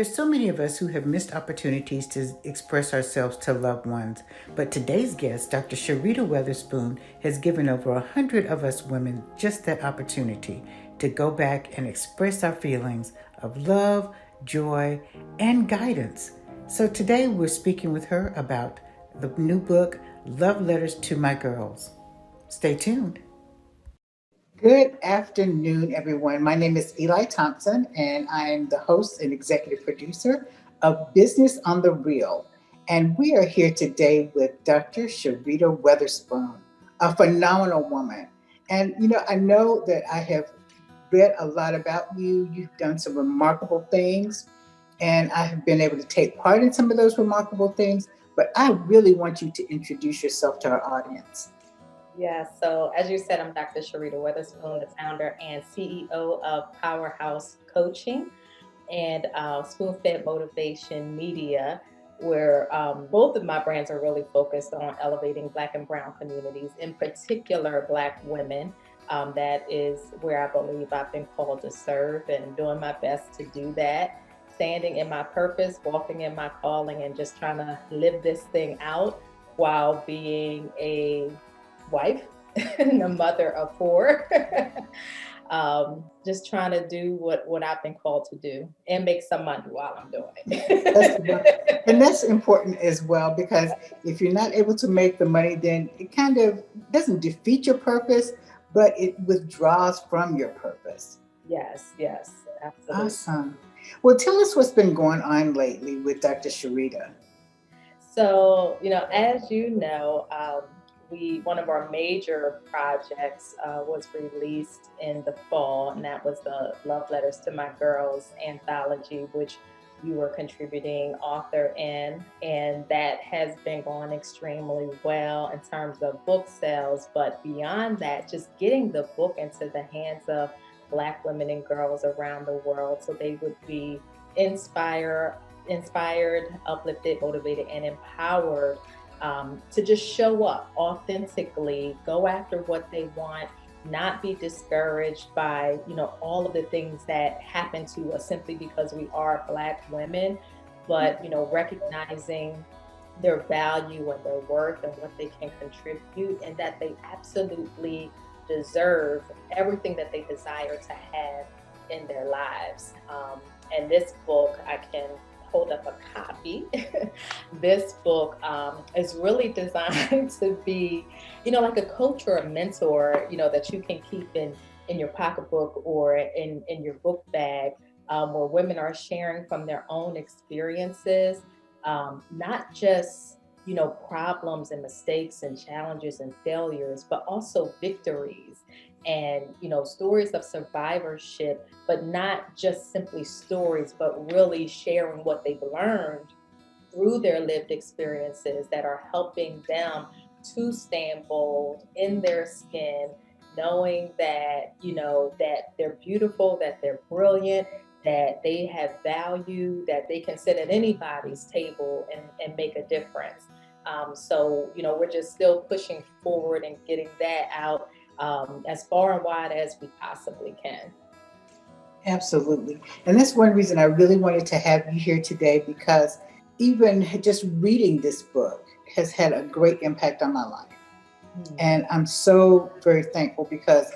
There's so many of us who have missed opportunities to express ourselves to loved ones, but today's guest, Dr. Cherita Weatherspoon, has given over 100 of us women just that opportunity to go back and express our feelings of love, joy, and guidance. So today we're speaking with her about the new book, Love Letters to My Girls. Stay tuned. Good afternoon, everyone. My name is Eli Thompson, and I am the host and executive producer of Business on the Reel. And we are here today with Dr. Cherita Weatherspoon, a phenomenal woman. And, I know that I have read a lot about you. You've done some remarkable things, and I have been able to take part in some of those remarkable things. But I really want you to introduce yourself to our audience. Yeah, so as you said, I'm Dr. Cherita Weatherspoon, the founder and CEO of Powerhouse Coaching and Spoon Fed Motivation Media, where both of my brands are really focused on elevating Black and Brown communities, in particular Black women. That is where I believe I've been called to serve and doing my best to do that, standing in my purpose, walking in my calling, and just trying to live this thing out while being a wife and a mother of four. Just trying to do what I've been called to do and make some money while I'm doing it. And that's important as well, because if you're not able to make the money, then it kind of doesn't defeat your purpose, but it withdraws from your purpose. Yes, absolutely. Awesome. Well, tell us what's been going on lately with Dr. Cherita. So, as you know, one of our major projects was released in the fall, and that was the Love Letters to My Girls anthology, which you were contributing author in, and that has been going extremely well in terms of book sales. But beyond that, just getting the book into the hands of Black women and girls around the world so they would be inspired, uplifted, motivated, and empowered to just show up authentically, go after what they want, not be discouraged by, all of the things that happen to us simply because we are Black women, but, recognizing their value and their worth and what they can contribute, and that they absolutely deserve everything that they desire to have in their lives. And this book, I can hold up a copy. This book is really designed to be, like a coach or a mentor, that you can keep in your pocketbook or in your book bag, where women are sharing from their own experiences, not just, problems and mistakes and challenges and failures, but also victories and, stories of survivorship, but not just simply stories, but really sharing what they've learned through their lived experiences that are helping them to stand bold in their skin, knowing that, that they're beautiful, that they're brilliant, that they have value, that they can sit at anybody's table and make a difference. So, we're just still pushing forward and getting that out as far and wide as we possibly can. Absolutely. And that's one reason I really wanted to have you here today, because even just reading this book has had a great impact on my life. And I'm so very thankful because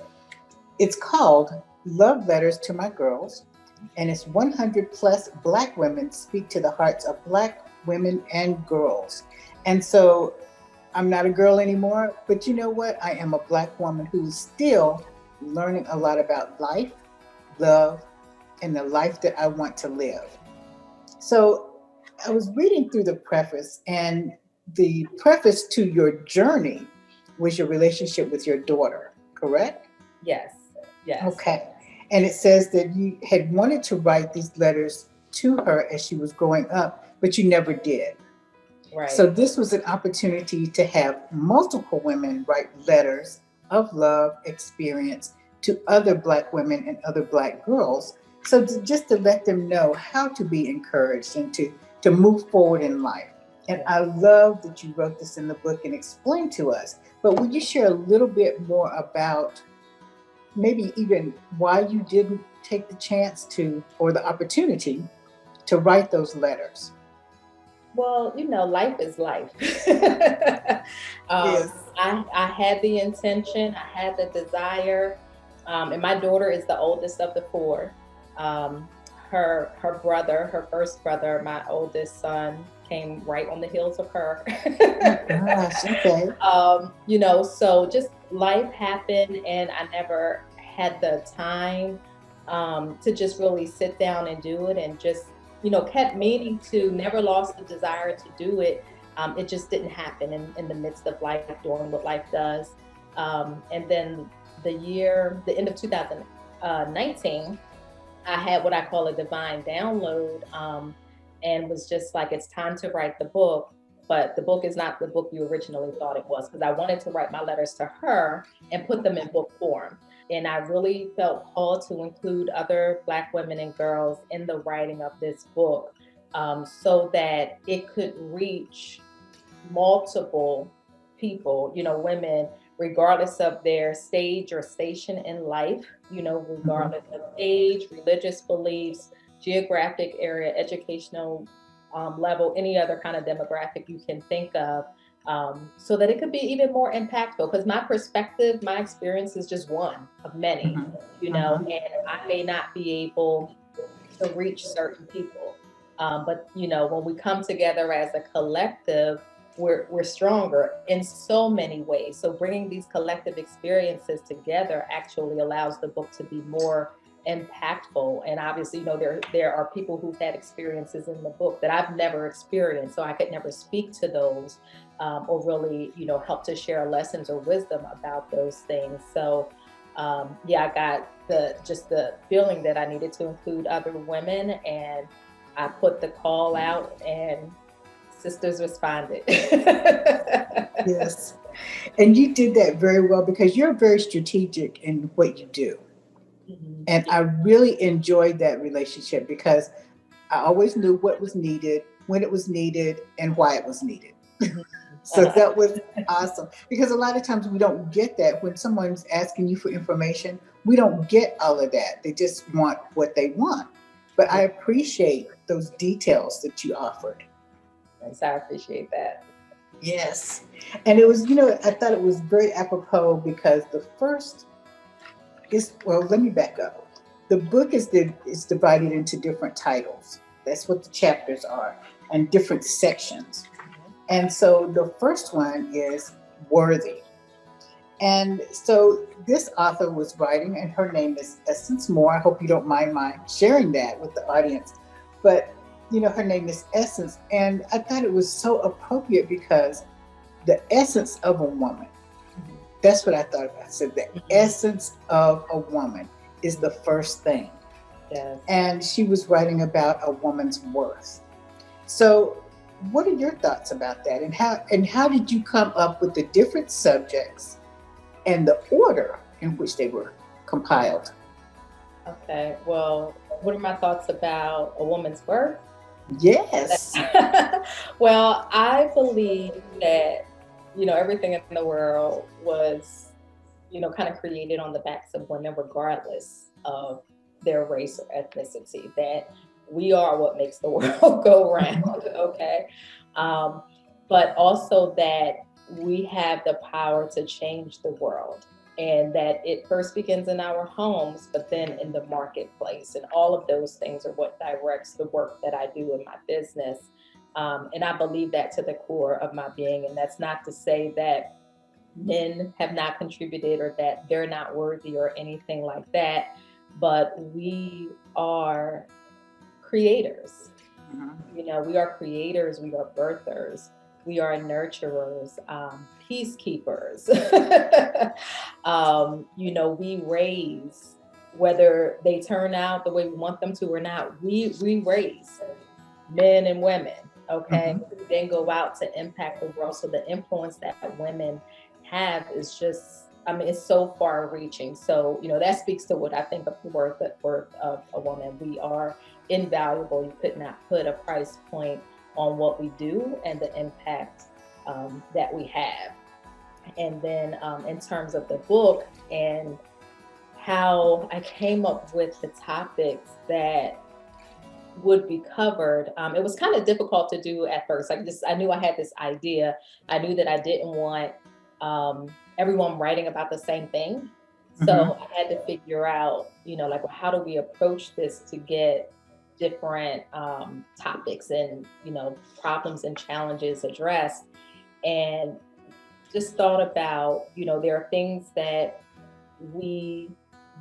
it's called Love Letters to My Girls, and it's 100 plus Black women speak to the hearts of Black women and girls. And so I'm not a girl anymore, but you know what? I am a Black woman who is still learning a lot about life, love, and the life that I want to live. So I was reading through the preface, and the preface to your journey was your relationship with your daughter, correct? Yes. Okay. And it says that you had wanted to write these letters to her as she was growing up, but you never did. Right. So this was an opportunity to have multiple women write letters of love experience to other Black women and other Black girls. So just to let them know how to be encouraged and to move forward in life. And I love that you wrote this in the book and explained to us. But would you share a little bit more about maybe even why you didn't take the chance to, or the opportunity to write those letters? Well, life is life. um, Yes. I had the intention, I had the desire, and my daughter is the oldest of the four. Um, her brother, her first brother, my oldest son, came right on the heels of her. Gosh, okay. So just life happened, and I never had the time to just really sit down and do it, and just kept meaning to, never lost the desire to do it. It just didn't happen in the midst of life, doing what life does. And then the end of 2019, I had what I call a divine download, and was just like, it's time to write the book. But the book is not the book you originally thought it was, because I wanted to write my letters to her and put them in book form. And I really felt called to include other Black women and girls in the writing of this book, so that it could reach multiple people, women, regardless of their stage or station in life, regardless of age, religious beliefs, geographic area, educational level, any other kind of demographic you can think of, so that it could be even more impactful. Because my perspective, my experience is just one of many, and I may not be able to reach certain people. But when we come together as a collective, we're stronger in so many ways. So bringing these collective experiences together actually allows the book to be more impactful. And obviously, there are people who've had experiences in the book that I've never experienced, so I could never speak to those, or really, help to share lessons or wisdom about those things. So I got the feeling that I needed to include other women, and I put the call out, and sisters responded. Yes. And you did that very well because you're very strategic in what you do. And I really enjoyed that relationship because I always knew what was needed, when it was needed, and why it was needed. So that was awesome. Because a lot of times we don't get that when someone's asking you for information. We don't get all of that. They just want what they want. But I appreciate those details that you offered. Thanks, I appreciate that. Yes. And it was, I thought it was very apropos because the first well, let me back up. The book is divided into different titles. That's what the chapters are, and different sections. And so the first one is Worthy. And so this author was writing, and her name is Essence Moore. I hope you don't mind my sharing that with the audience. But, her name is Essence. And I thought it was so appropriate because the essence of a woman, that's what I thought about. I said the essence of a woman is the first thing. Yes. And she was writing about a woman's worth. So what are your thoughts about that? And how did you come up with the different subjects and the order in which they were compiled? Okay. Well, what are my thoughts about a woman's worth? Yes. Well, I believe that, everything in the world was, kind of created on the backs of women, regardless of their race or ethnicity, that we are what makes the world go round. Okay. But also that we have the power to change the world, and that it first begins in our homes, but then in the marketplace. And all of those things are what directs the work that I do in my business. And I believe that to the core of my being. And that's not to say that men have not contributed or that they're not worthy or anything like that, but we are creators. We are creators, we are birthers, we are nurturers, peacekeepers. We raise, whether they turn out the way we want them to or not, we raise men and women, okay? Then go out to impact the world. So the influence that women have is just, it's so far reaching. So, that speaks to what I think of the worth of a woman. We are invaluable. You could not put a price point on what we do and the impact that we have. And then in terms of the book and how I came up with the topics that would be covered. It was kind of difficult to do at first. Like this, I knew I had this idea. I knew that I didn't want everyone writing about the same thing. Mm-hmm. So I had to figure out, like, well, how do we approach this to get different topics and, problems and challenges addressed. And just thought about, there are things that we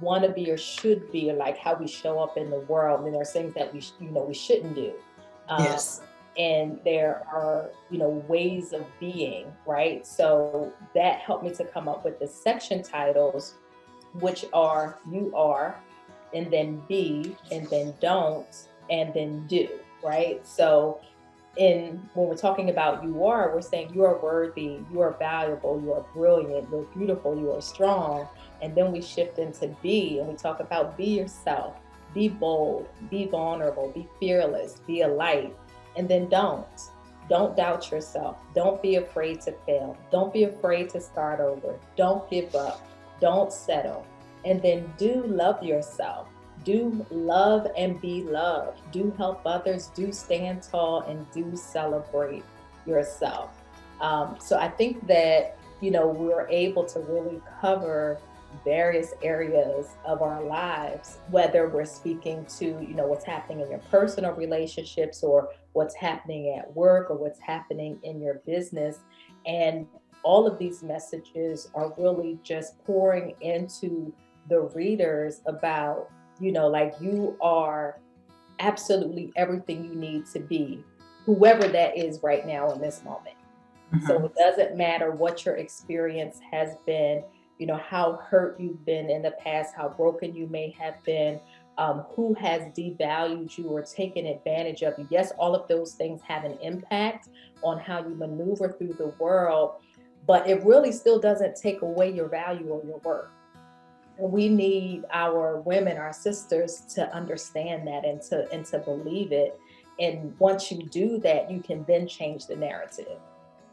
want to be or should be, or like how we show up in the world. And there's things that we shouldn't do. Um, Yes. and there are, ways of being, right? So that helped me to come up with the section titles, which are you are, and then be, and then don't, and then do, right? So when we're talking about you are, we're saying you are worthy, you are valuable, you are brilliant, you're beautiful, you are strong. And then we shift into be, and we talk about be yourself, be bold, be vulnerable, be fearless, be a light. And then don't doubt yourself. Don't be afraid to fail. Don't be afraid to start over. Don't give up. Don't settle. And then do love yourself. Do love and be loved. Do help others. Do stand tall and do celebrate yourself. So I think that, we're able to really cover various areas of our lives, whether we're speaking to, what's happening in your personal relationships, or what's happening at work, or what's happening in your business. And all of these messages are really just pouring into the readers about, like you are absolutely everything you need to be, whoever that is right now in this moment. So Mm-hmm. it doesn't matter what your experience has been, how hurt you've been in the past, how broken you may have been, who has devalued you or taken advantage of you. Yes, all of those things have an impact on how you maneuver through the world, but it really still doesn't take away your value or your worth. And we need our women, our sisters, to understand that and to believe it. And once you do that, you can then change the narrative.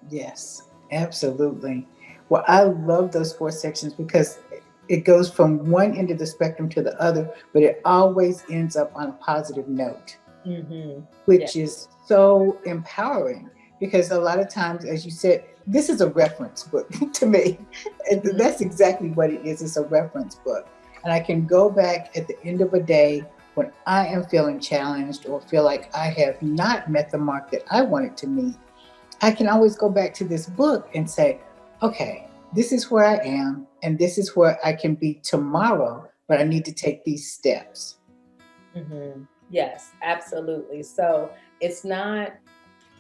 Yes, absolutely. Well, I love those four sections because it goes from one end of the spectrum to the other, but it always ends up on a positive note, Mm-hmm. Yeah. which is so empowering because a lot of times, as you said, this is a reference book to me. And Mm-hmm. that's exactly what it is. It's a reference book. And I can go back at the end of a day when I am feeling challenged or feel like I have not met the mark that I wanted to meet. I can always go back to this book and say, okay, this is where I am, and this is where I can be tomorrow, but I need to take these steps. Mm-hmm. Yes, absolutely. So it's not,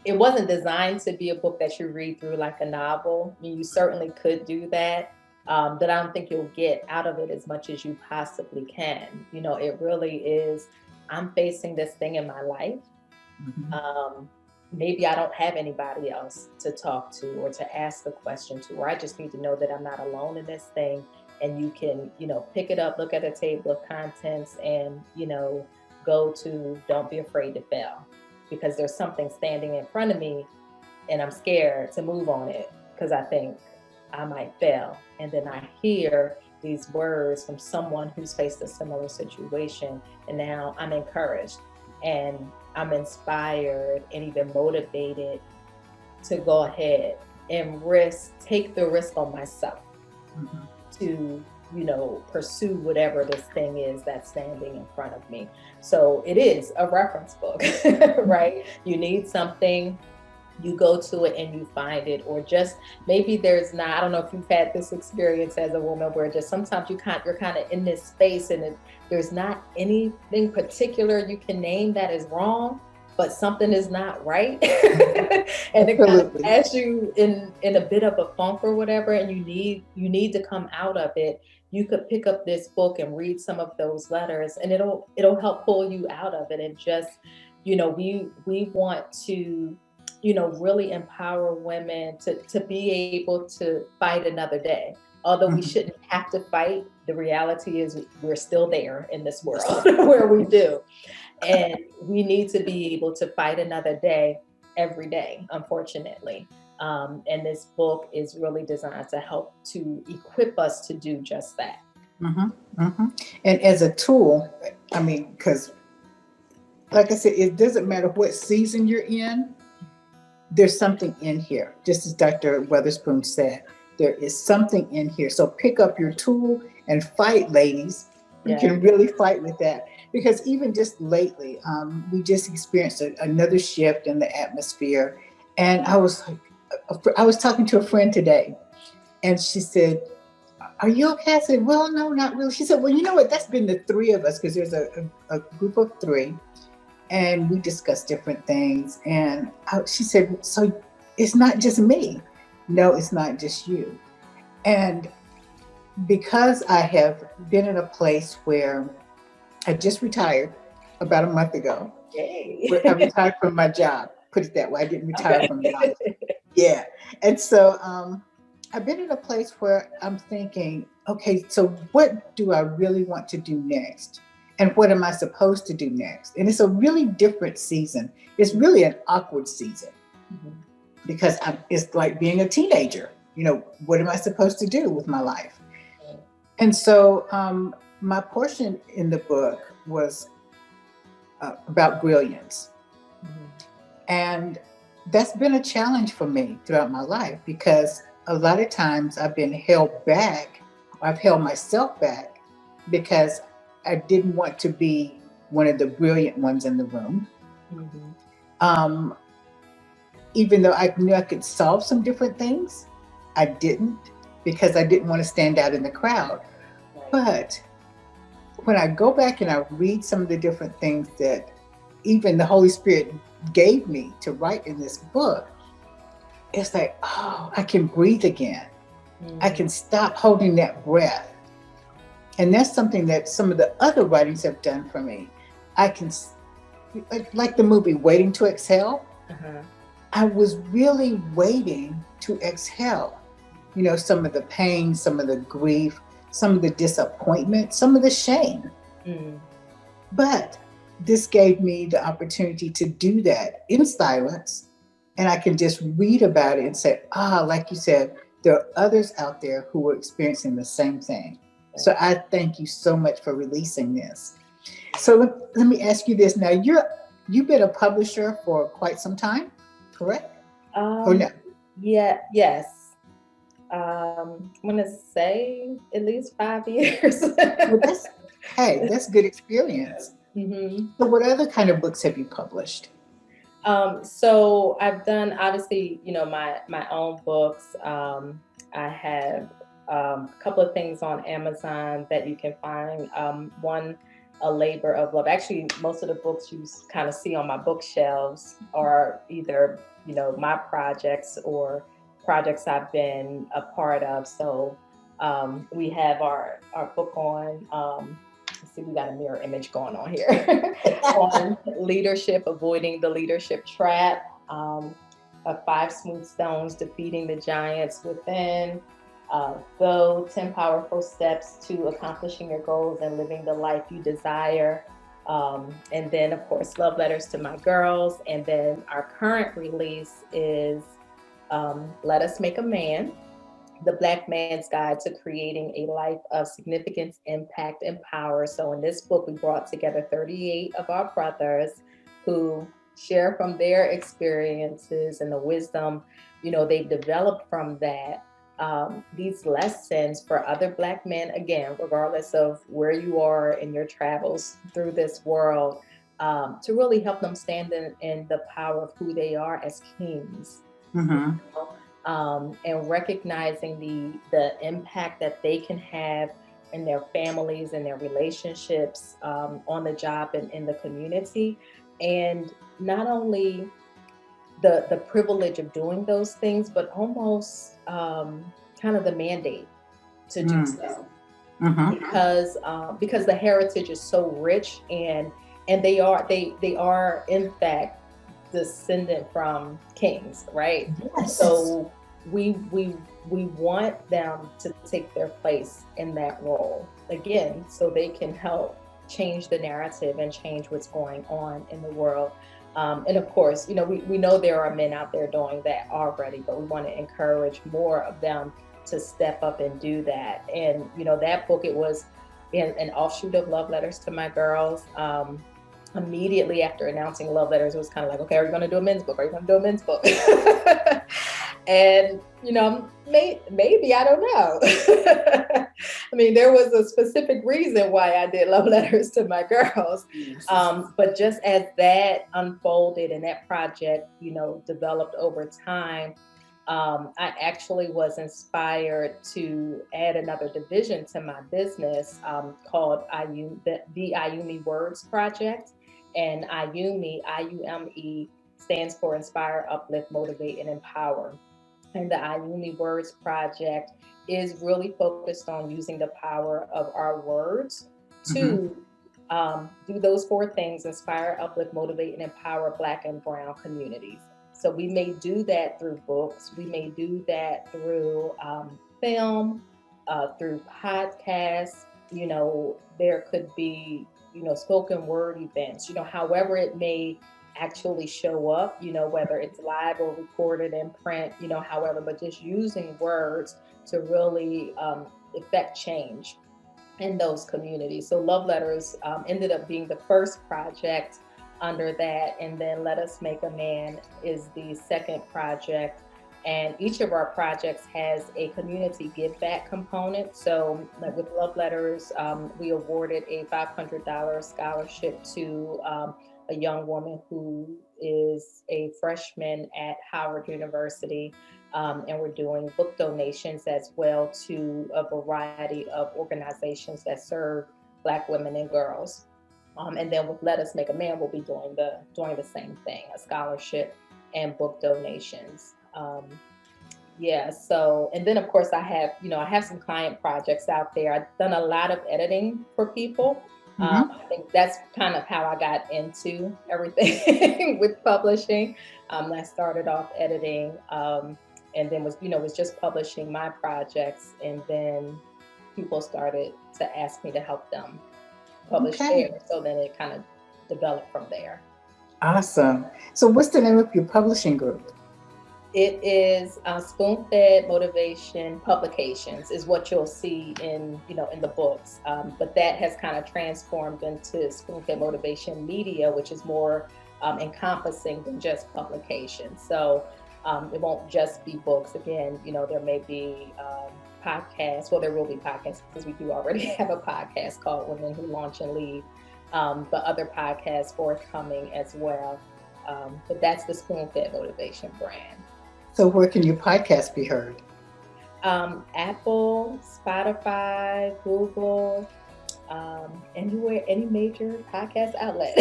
it wasn't designed to be a book that you read through like a novel. I mean, you certainly could do that, but I don't think you'll get out of it as much as you possibly can. It really is, I'm facing this thing in my life. Mhm. Um, Maybe I don't have anybody else to talk to or to ask a question to, or I just need to know that I'm not alone in this thing. And you can, pick it up, look at a table of contents, and, go to don't be afraid to fail, because there's something standing in front of me and I'm scared to move on it because I think I might fail. And then I hear these words from someone who's faced a similar situation. And now I'm encouraged and I'm inspired and even motivated to go ahead and take the risk on myself Mhm. to, pursue whatever this thing is that's standing in front of me. So it is a reference book, right? You need something, you go to it and you find it, or just maybe there's not, I don't know if you've had this experience as a woman where just sometimes you're kind of in this space and there's not anything particular you can name that is wrong, but something is not right. And it kind of Absolutely. has you in a bit of a funk or whatever, and you need to come out of it. You could pick up this book and read some of those letters, and it'll help pull you out of it. And just, we want to, really empower women to be able to fight another day. Although we Mhm. shouldn't have to fight, the reality is we're still there in this Yes. world where we do. And we need to be able to fight another day every day, unfortunately. And this book is really designed to help to equip us to do just that. Hmm. Hmm. And as a tool, I mean, because like I said, it doesn't matter what season you're in, there's something in here. Just as Dr. Weatherspoon said, there is something in here. So pick up your tool and fight, ladies. You Yeah. can really fight with that. Because even just lately, we just experienced another shift in the atmosphere. And I was talking to a friend today, and she said, "Are you okay?" I said, "Well, no, not really." She said, "Well, you know what? That's been the three of us, because there's a group of three, and we discussed different things." And she said, "So it's not just me." No, it's not just you. And because I have been in a place where I just retired about a month ago, I Yay. retired from my job. Put it that way. I didn't retire Okay. from life. Yeah. And so I've been in a place where I'm thinking, okay, so what do I really want to do next? And what am I supposed to do next? And it's a really different season. It's really an awkward season, Mhm. because it's like being a teenager. What am I supposed to do with my life? And so my portion in the book was about brilliance. Mhm. And that's been a challenge for me throughout my life, because a lot of times I've been held back. I've held myself back because I didn't want to be one of the brilliant ones in the room. Mhm. Um, Even though I knew I could solve some different things, I didn't, because I didn't want to stand out in the crowd. Right. But when I go back and I read some of the different things that even the Holy Spirit gave me to write in this book, it's like, oh, I can breathe again. I Mhm. can stop holding that breath. And that's something that some of the other writings have done for me. I can, like the movie Waiting to Exhale, Uh-huh. I was really waiting to exhale. Some of the pain, some of the grief, some of the disappointment, some of the shame. Mm. But this gave me the opportunity to do that in silence. And I can just read about it and say, like you said, there are others out there who are experiencing the same thing. So I thank you so much for releasing this. So let me ask you this now. You've been a publisher for quite some time, correct? Or Um, no? yeah, yes. I'm gonna say at least 5 years. Well, that's good experience. hmm So what other kind of books have you published? So I've done obviously, my own books. I have a couple of things on Amazon that you can find. One, A Labor of Love. Actually, most of the books you kind of see on my bookshelves are either, my projects or projects I've been a part of. So we have our book on. Let's see, we got a mirror image going on here on leadership, avoiding the leadership trap, Five Smooth Stones, defeating the giants within, Go 10 Powerful Steps to Accomplishing Your Goals and Living the Life You Desire. And then, of course, Love Letters to My Girls. And then our current release is Let Us Make a Man, the Black Man's Guide to Creating a Life of Significance, Impact, and Power. So, in this book, we brought together 38 of our brothers who share from their experiences and the wisdom, they've developed from that. These lessons for other Black men, again, regardless of where you are in your travels through this world, to really help them stand in the power of who they are as kings. Mm-hmm. And recognizing the impact that they can have in their families and their relationships, on the job and in the community, and not only the privilege of doing those things, but almost kind of the mandate to do so, Mm-hmm. because the heritage is so rich, and they are in fact descendant from kings, right? Yes. So we want them to take their place in that role again, so they can help change the narrative and change what's going on in the world. And of course, we know there are men out there doing that already, but we want to encourage more of them to step up and do that. And that book, it was in an offshoot of Love Letters to My Girls. immediately after announcing Love Letters, it was kind of like, okay, are you going to do a men's book? Are you going to do a men's book? And, maybe, I don't know. I mean, there was a specific reason why I did Love Letters to My Girls. Yes. But just as that unfolded and that project, developed over time, I actually was inspired to add another division to my business called the IUME Words Project. And IUME stands for Inspire, Uplift, Motivate, and Empower. And the IUME Words Project is really focused on using the power of our words Mm-hmm. to do those four things: inspire, uplift, motivate, and empower Black and Brown communities. So we may do that through books, we may do that through film, through podcasts. There could be, spoken word events, however it may actually show up, whether it's live or recorded in print, however, but just using words to really effect change in those communities. So Love Letters ended up being the first project under that, and then Let Us Make a Man is the second project. And each of our projects has a community give back component. So, like with Love Letters, we awarded a $500 scholarship to a young woman who is a freshman at Howard University. And we're doing book donations as well to a variety of organizations that serve Black women and girls. And then with Let Us Make a Man, we'll be doing the same thing: a scholarship and book donations. Yeah. So, and then of course I have some client projects out there. I've done a lot of editing for people. Mm-hmm. I think that's kind of how I got into everything with publishing. I started off editing, and then was just publishing my projects, and then people started to ask me to help them publish Okay. theirs. So then it kind of developed from there. Awesome. So, what's the name of your publishing group? It is Spoon Fed Motivation Publications is what you'll see in the books, but that has kind of transformed into Spoon Fed Motivation Media, which is more encompassing than just publication. So it won't just be books. Again, there may be podcasts. Well, there will be podcasts because we do already have a podcast called Women Who Launch and Lead, but other podcasts forthcoming as well. But that's the Spoon Fed Motivation brand. So, where can your podcast be heard? Apple, Spotify, Google, anywhere, any major podcast outlet.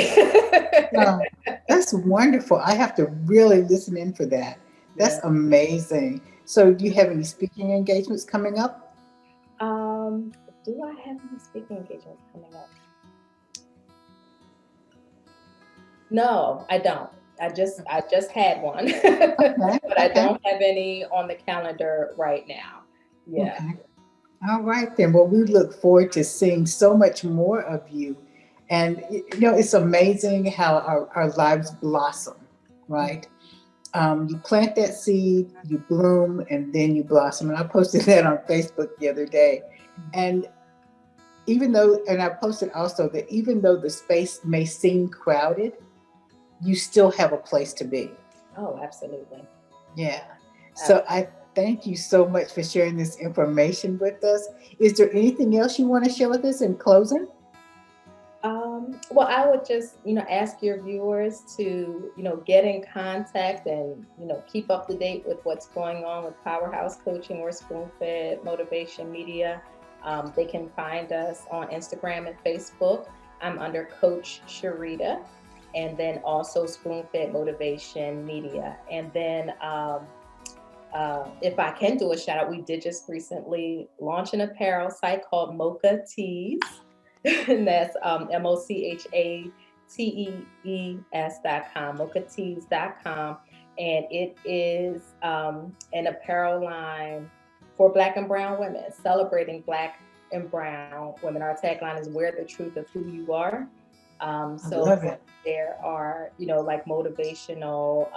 Oh, that's wonderful. I have to really listen in for that. That's Yeah. amazing. So, do you have any speaking engagements coming up? Um, do I have any speaking engagements coming up? No, I don't. I just had one, Okay. but I Okay. don't have any on the calendar right now. Yeah. Okay. All right, then. Well, we look forward to seeing so much more of you. And, it's amazing how our lives blossom, right? You plant that seed, you bloom, and then you blossom. And I posted that on Facebook the other day. And and I posted also that even though the space may seem crowded, you still have a place to be. Oh, absolutely. Yeah. So Absolutely. I thank you so much for sharing this information with us. Is there anything else you want to share with us in closing? Well, I would just, ask your viewers to, get in contact and, keep up to date with what's going on with Powerhouse Coaching or Spoonfed Motivation Media. They can find us on Instagram and Facebook. I'm under Coach Cherita, and then also Spoonfed Motivation Media. And then if I can do a shout out, we did just recently launch an apparel site called Mocha Tees. And that's MOCHATEES.com, mochatees.com. And it is an apparel line for Black and Brown women, celebrating Black and Brown women. Our tagline is "Wear the truth of who you are." I So love it. there are, like motivational,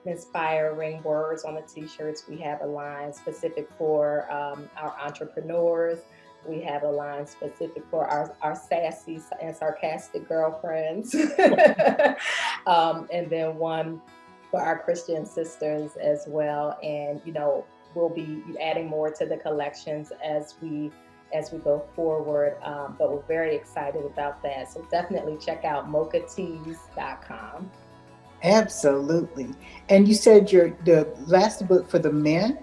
inspiring words on the t-shirts. We have a line specific for our entrepreneurs, We have a line specific for our sassy and sarcastic girlfriends, and then one for our Christian sisters as well. And we'll be adding more to the collections as we go forward. But we're very excited about that. So definitely check out mochatees.com. Absolutely. And you said the last book for the men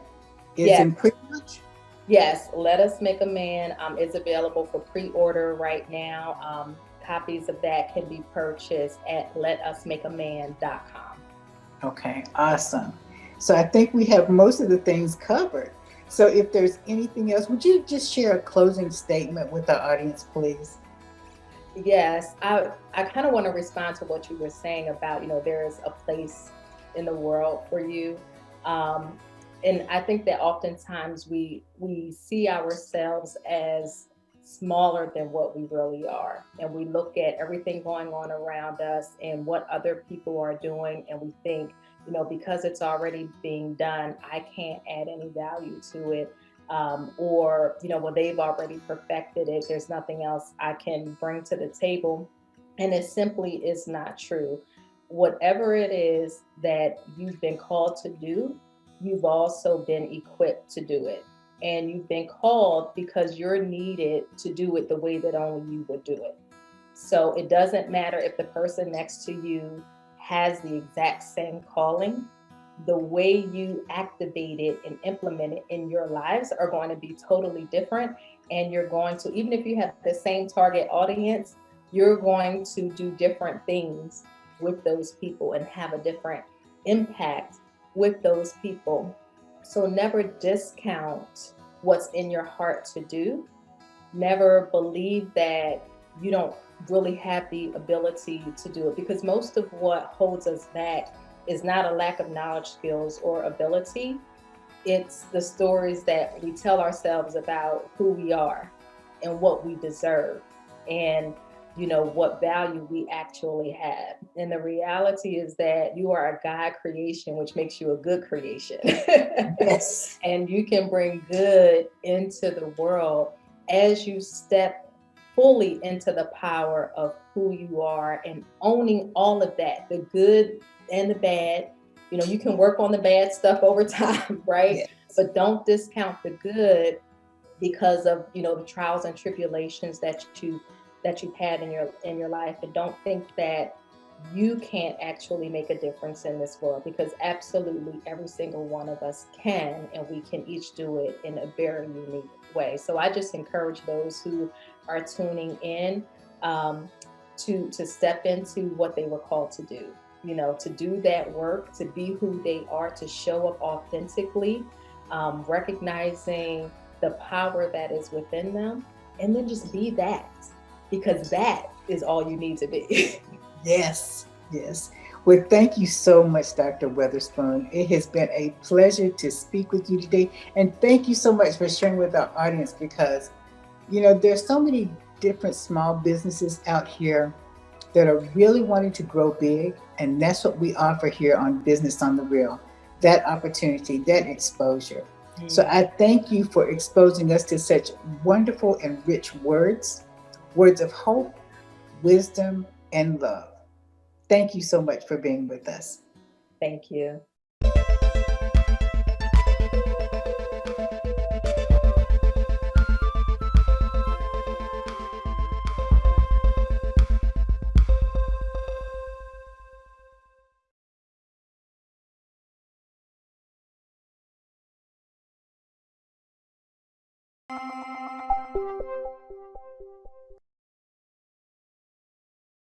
is Yes, in pre-launch? yes. Let Us Make a Man is available for pre-order right now. Copies of that can be purchased at letusmakeaman.com. Okay, awesome. So I think we have most of the things covered. So if there's anything else, would you just share a closing statement with our audience, please? Yes, I kind of want to respond to what you were saying about, there is a place in the world for you. Um, and I think that oftentimes we see ourselves as smaller than what we really are. And we look at everything going on around us and what other people are doing, and we think, because it's already being done, I can't add any value to it. Or well, they've already perfected it, there's nothing else I can bring to the table. And it simply is not true. Whatever it is that you've been called to do, you've also been equipped to do it. And you've been called because you're needed to do it the way that only you would do it. So it doesn't matter if the person next to you has the exact same calling. The way you activate it and implement it in your lives are going to be totally different. And you're going to, even if you have the same target audience, you're going to do different things with those people and have a different impact with those people. So never discount what's in your heart to do. Never believe that you don't really have the ability to do it, because most of what holds us back is not a lack of knowledge, skills, or ability. It's the stories that we tell ourselves about who we are and what we deserve, and what value we actually have. And the reality is that you are a God creation, which makes you a good creation. Yes. And you can bring good into the world as you step fully into the power of who you are and owning all of that, the good and the bad. You can work on the bad stuff over time, right? Yes. But don't discount the good because of the trials and tribulations that you've had in your life. And don't think that you can't actually make a difference in this world, because absolutely every single one of us can, and we can each do it in a very unique way. So I just encourage those who are tuning in, um, to step into what they were called to do, to do that work, to be who they are, to show up authentically, recognizing the power that is within them, and then just be that, because that is all you need to be. Yes. Yes. Well, thank you so much, Dr. Weatherspoon. It has been a pleasure to speak with you today. And thank you so much for sharing with our audience, because, there's so many different small businesses out here that are really wanting to grow big. And that's what we offer here on Business on the Real, that opportunity, that exposure. So I thank you for exposing us to such wonderful and rich words of hope, wisdom, and love. Thank you so much for being with us. Thank you.